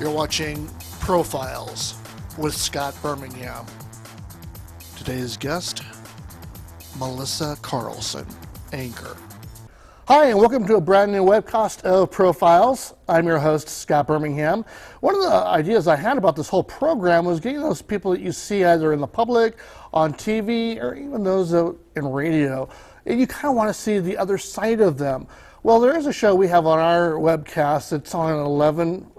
You're watching Profiles with Scott Birmingham. Today's guest, Melissa Carlson, anchor. Hi, and welcome to a brand new webcast of Profiles. I'm your host, Scott Birmingham. One of the ideas I had about this whole program was getting those people that you see either in the public, on TV, or even those in radio. And you kind of want to see the other side of them. Well, there is a show we have on our webcast. It's on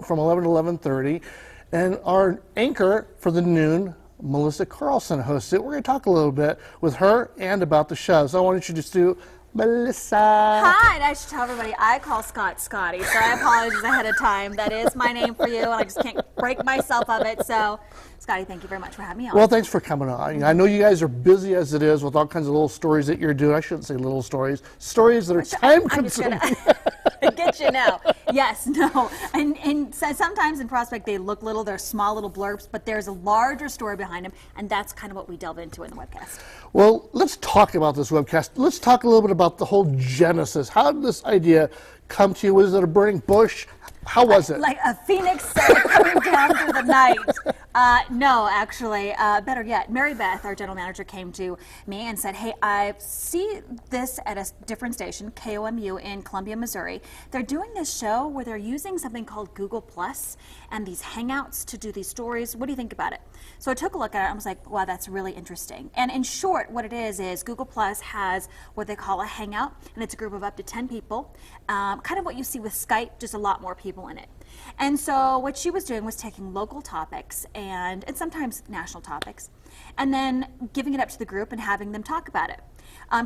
from 11 to 11:30, and our anchor for the noon, Melissa Carlson, hosts it. We're going to talk a little bit with her and about the show. So I want to introduce you to Melissa. Hi, and I should tell everybody I call Scott Scotty, so I apologize ahead of time. That is my name for you, and I just can't break myself of it. So, Scotty, thank you very much for having me on. Well, thanks for coming on. I know you guys are busy as it is with all kinds of little stories that you're doing. I shouldn't say little stories. Stories that are time-consuming. Get you now. Yes, no. And so sometimes in Prospect they look little, they're small little blurbs, but there's a larger story behind them, and that's kind of what we delve into in the webcast. Well, let's talk about this webcast. Let's talk a little bit about the whole genesis. How did this idea come to you? Was it a burning bush? How was it? Like a phoenix coming down through the night. No, actually, better yet, Mary Beth, our general manager, came to me and said, hey, I see this at a different station, KOMU in Columbia, Missouri. They're doing this show where they're using something called Google Plus and these Hangouts to do these stories. What do you think about it? So I took a look at it and I was like, wow, that's really interesting. And in short, what it is Google Plus has what they call a Hangout, and it's a group of up to 10 people. Kind of what you see with Skype, just a lot more people in it. And so what she was doing was taking local topics and sometimes national topics, and then giving it up to the group and having them talk about it.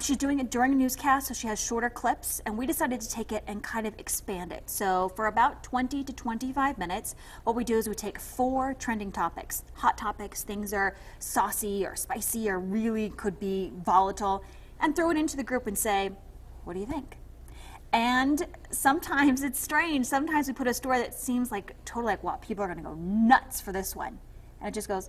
She's doing it during a newscast, so she has shorter clips, and we decided to take it and kind of expand it. So for about 20 to 25 minutes, what we do is we take 4 trending topics, hot topics, things are saucy or spicy or really could be volatile, and throw it into the group and say, what do you think? And sometimes it's strange. Sometimes we put a story that seems like totally like, wow, people are going to go nuts for this one. And it just goes,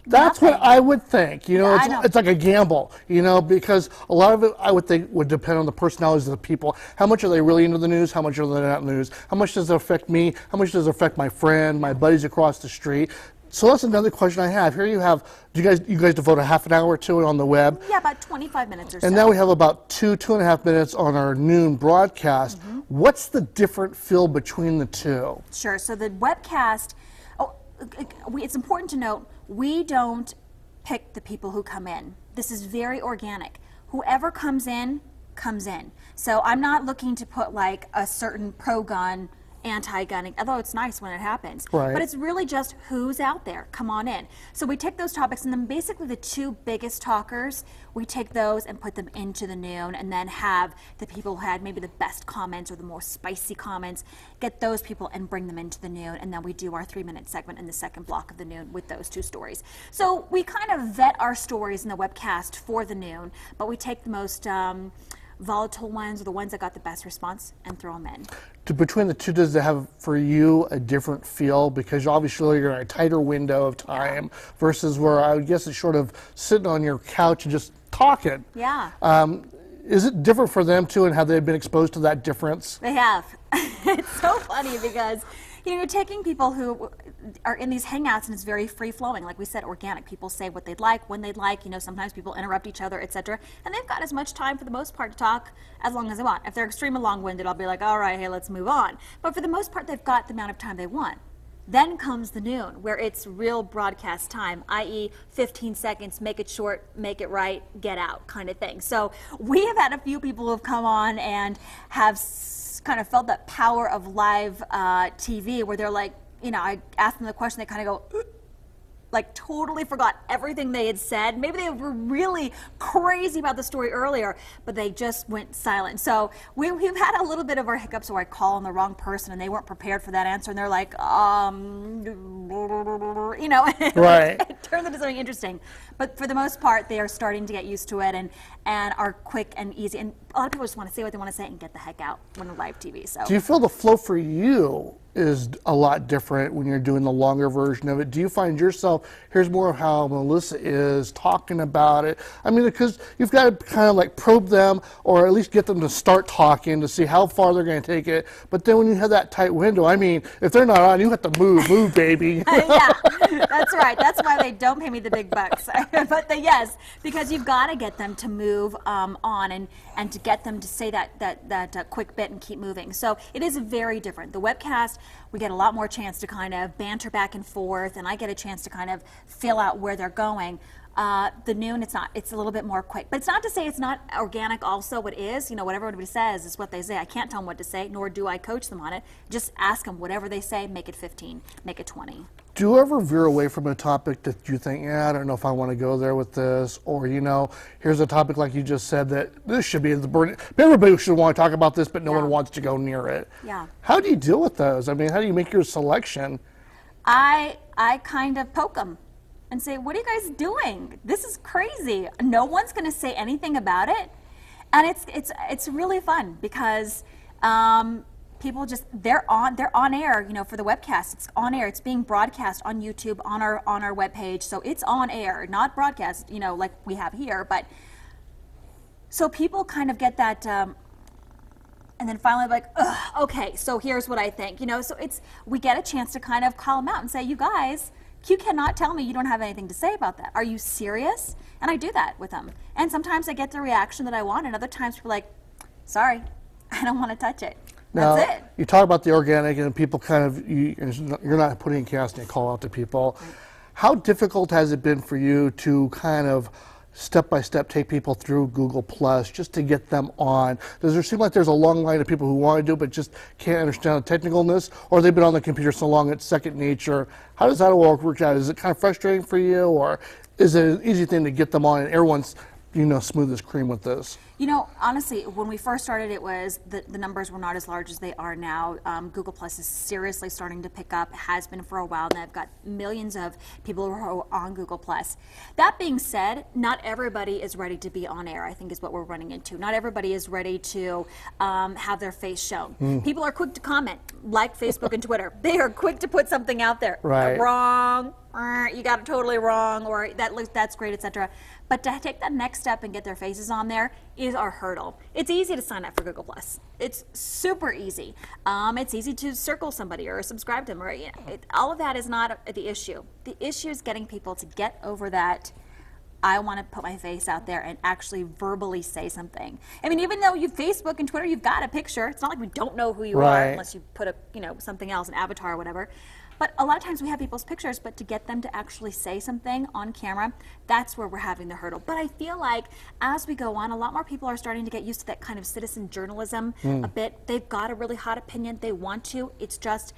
That's nothing. what I would think. You know, Yeah, it's like a gamble, you know, because a lot of it, I would think, would depend on the personalities of the people. How much are they really into the news? How much are they not in the news? How much does it affect me? How much does it affect my friend, my buddies across the street? So that's another question I have. Here you have, you guys devote a half an hour to it on the web. Yeah, about 25 minutes or so. And now we have about 2.5 minutes on our noon broadcast. Mm-hmm. What's the different feel between the two? Sure. So the webcast, it's important to note, we don't pick the people who come in. This is very organic. Whoever comes in, comes in. So I'm not looking to put like a certain pro-gun, anti-gunning, although it's nice when it happens. Right. But it's really just who's out there. Come on in. So we take those topics, and then basically the 2 biggest talkers, we take those and put them into the noon, and then have the people who had maybe the best comments or the more spicy comments, get those people and bring them into the noon, and then we do our 3-minute segment in the second block of the noon with those 2 stories. So we kind of vet our stories in the webcast for the noon, but we take the most volatile ones or the ones that got the best response and throw them in. Between the two, does it have for you a different feel? Because obviously you're in a tighter window of time versus where I would guess it's sort of sitting on your couch and just talking. Yeah. Is it different for them too, and have they been exposed to that difference? They have. It's so funny because, you know, you're taking people who are in these hangouts and it's very free flowing. Like we said, organic. People say what they'd like, when they'd like. You know, sometimes people interrupt each other, etc. And they've got as much time for the most part to talk as long as they want. If they're extremely long-winded, I'll be like, all right, hey, let's move on. But for the most part, they've got the amount of time they want. Then comes the noon, where it's real broadcast time, i.e. 15 seconds, make it short, make it right, get out kind of thing. So we have had a few people who have come on and have kind of felt that power of live TV, where they're like, you know, I ask them the question, they kind of go, like totally forgot everything they had said. Maybe they were really crazy about the story earlier, but they just went silent. So we've had a little bit of our hiccups where I call on the wrong person and they weren't prepared for that answer, and they're like, you know, right. it turned into something interesting. But for the most part, they are starting to get used to it and are quick and easy. And a lot of people just want to say what they want to say and get the heck out when they're live TV. So, do you feel the flow for you is a lot different when you're doing the longer version of it? Do you find yourself, here's more of how Melissa is talking about it? I mean, because you've got to kind of like probe them or at least get them to start talking to see how far they're going to take it. But then when you have that tight window, I mean, if they're not on, you have to move, baby. Yeah, that's right. That's why they don't pay me the big bucks. But yes, because you've got to get them to move on and to get them to say that quick bit and keep moving. So it is very different. The webcast, we get a lot more chance to kind of banter back and forth, and I get a chance to kind of feel out where they're going. The noon, it's a little bit more quick. But it's not to say it's not organic also. What is, whatever everybody says is what they say. I can't tell them what to say, nor do I coach them on it. Just ask them whatever they say, make it 15, make it 20. Do you ever veer away from a topic that you think, I don't know if I want to go there with this, or, here's a topic like you just said that this should be the burden. Everybody should want to talk about this, but no one wants to go near it. Yeah. How do you deal with those? I mean, how do you make your selection? I kind of poke them and say, what are you guys doing? This is crazy. No one's going to say anything about it. And it's really fun because people just, they're on air, for the webcast. It's on air. It's being broadcast on YouTube on our webpage. So it's on air, not broadcast, like we have here. But so people kind of get that and then finally like, okay, so here's what I think. So we get a chance to kind of call them out and say, you guys, you cannot tell me you don't have anything to say about that. Are you serious? And I do that with them. And sometimes I get the reaction that I want, and other times people are like, sorry, I don't want to touch it. Now, that's it. You talk about the organic, and people kind of, you're not putting casting a call out to people. Right. How difficult has it been for you to kind of step by step take people through Google Plus just to get them on? Does there seem like there's a long line of people who want to do it but just can't understand the technicalness, or they've been on the computer so long it's second nature? How does that all work out? Is it kind of frustrating for you, or is it an easy thing to get them on and everyone's smooth as cream with this? Honestly, when we first started, it was the numbers were not as large as they are now. Google Plus is seriously starting to pick up. It has been for a while, and I've got millions of people who are on Google Plus. That being said, not everybody is ready to be on air, I think is what we're running into. Not everybody is ready to have their face shown. People are quick to comment, like Facebook and Twitter. They are quick to put something out there. Right. Wrong, you got it totally wrong, or that's great, etc. But to take that next step and get their faces on there is our hurdle. It's easy to sign up for Google Plus. It's super easy. It's easy to circle somebody or subscribe to them. Or, all of that is not the issue. The issue is getting people to get over that. I want to put my face out there and actually verbally say something. I mean, even though you Facebook and Twitter, you've got a picture. It's not like we don't know who you are unless you put something else, an avatar or whatever. But a lot of times we have people's pictures, but to get them to actually say something on camera, that's where we're having the hurdle. But I feel like as we go on, a lot more people are starting to get used to that kind of citizen journalism a bit. They've got a really hot opinion. They want to. It's just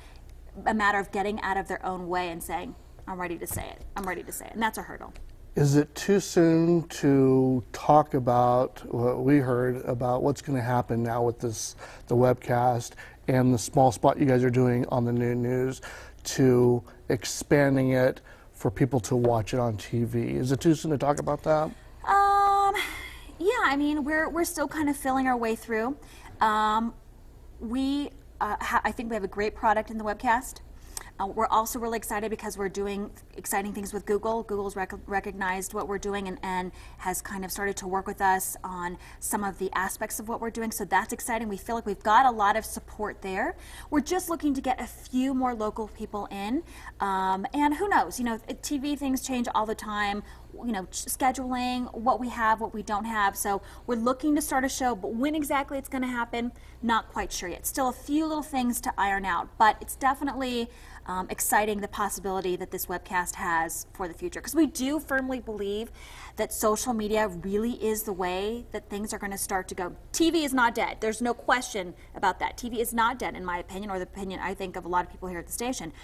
a matter of getting out of their own way and saying, I'm ready to say it. I'm ready to say it. And that's a hurdle. Is it too soon to talk about what we heard about what's going to happen now with the webcast and the small spot you guys are doing on the new news, to expanding it for people to watch it on TV? Is it too soon to talk about that? Yeah, I mean, we're still kind of filling our way through. I think we have a great product in the webcast. We're also really excited because we're doing exciting things with Google. Google's recognized what we're doing and has kind of started to work with us on some of the aspects of what we're doing. So that's exciting. We feel like we've got a lot of support there. We're just looking to get a few more local people in. And who knows, TV things change all the time. Scheduling, what we have, what we don't have. So we're looking to start a show, but when exactly it's going to happen, not quite sure yet. Still a few little things to iron out, but it's definitely exciting, the possibility that this webcast has for the future. Because we do firmly believe that social media really is the way that things are going to start to go. TV is not dead. There's no question about that. TV is not dead, in my opinion, or the opinion, I think, of a lot of people here at the station.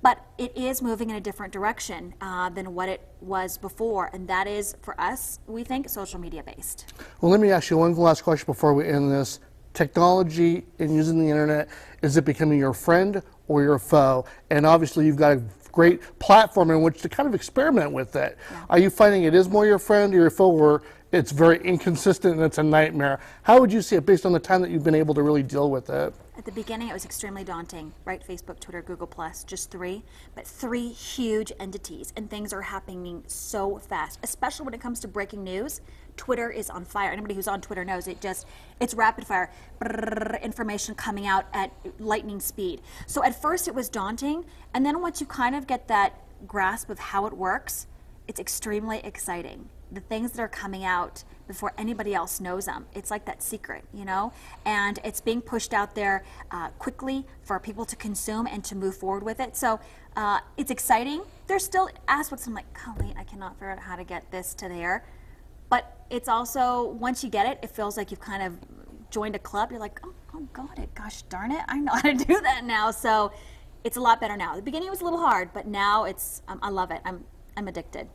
But it is moving in a different direction than what it was before, and that is, for us, we think, social media based. Well, let me ask you one last question before we end this. Technology and using the internet, is it becoming your friend or your foe? And obviously you've got a great platform in which to kind of experiment with it. Yeah. Are you finding it is more your friend or your foe, or it's very inconsistent and it's a nightmare? How would you see it based on the time that you've been able to really deal with it? At the beginning, it was extremely daunting, right? Facebook, Twitter, Google+, just three, but three huge entities, and things are happening so fast, especially when it comes to breaking news. Twitter is on fire. Anybody who's on Twitter knows it's rapid fire. Information coming out at lightning speed. So at first it was daunting, and then once you kind of get that grasp of how it works, it's extremely exciting. The things that are coming out before anybody else knows them. It's like that secret, you know? And it's being pushed out there quickly for people to consume and to move forward with it. So it's exciting. There's still aspects I'm like, golly, I cannot figure out how to get this to there. But it's also, once you get it, it feels like you've kind of joined a club. You're like, oh, got it. Gosh darn it, I know how to do that now. So it's a lot better now. The beginning was a little hard, but now it's, I love it. I'm addicted.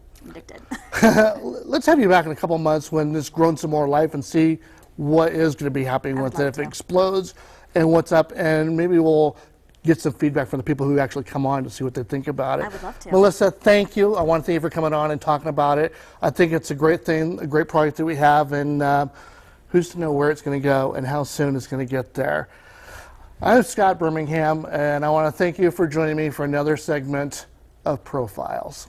Let's have you back in a couple months when it's grown some more life and see what is going to be happening with it, if it explodes and what's up, and maybe we'll get some feedback from the people who actually come on to see what they think about it. I would love to. Melissa, thank you. I want to thank you for coming on and talking about it. I think it's a great thing, a great project that we have, and who's to know where it's going to go and how soon it's going to get there. I'm Scott Birmingham, and I want to thank you for joining me for another segment of Profiles.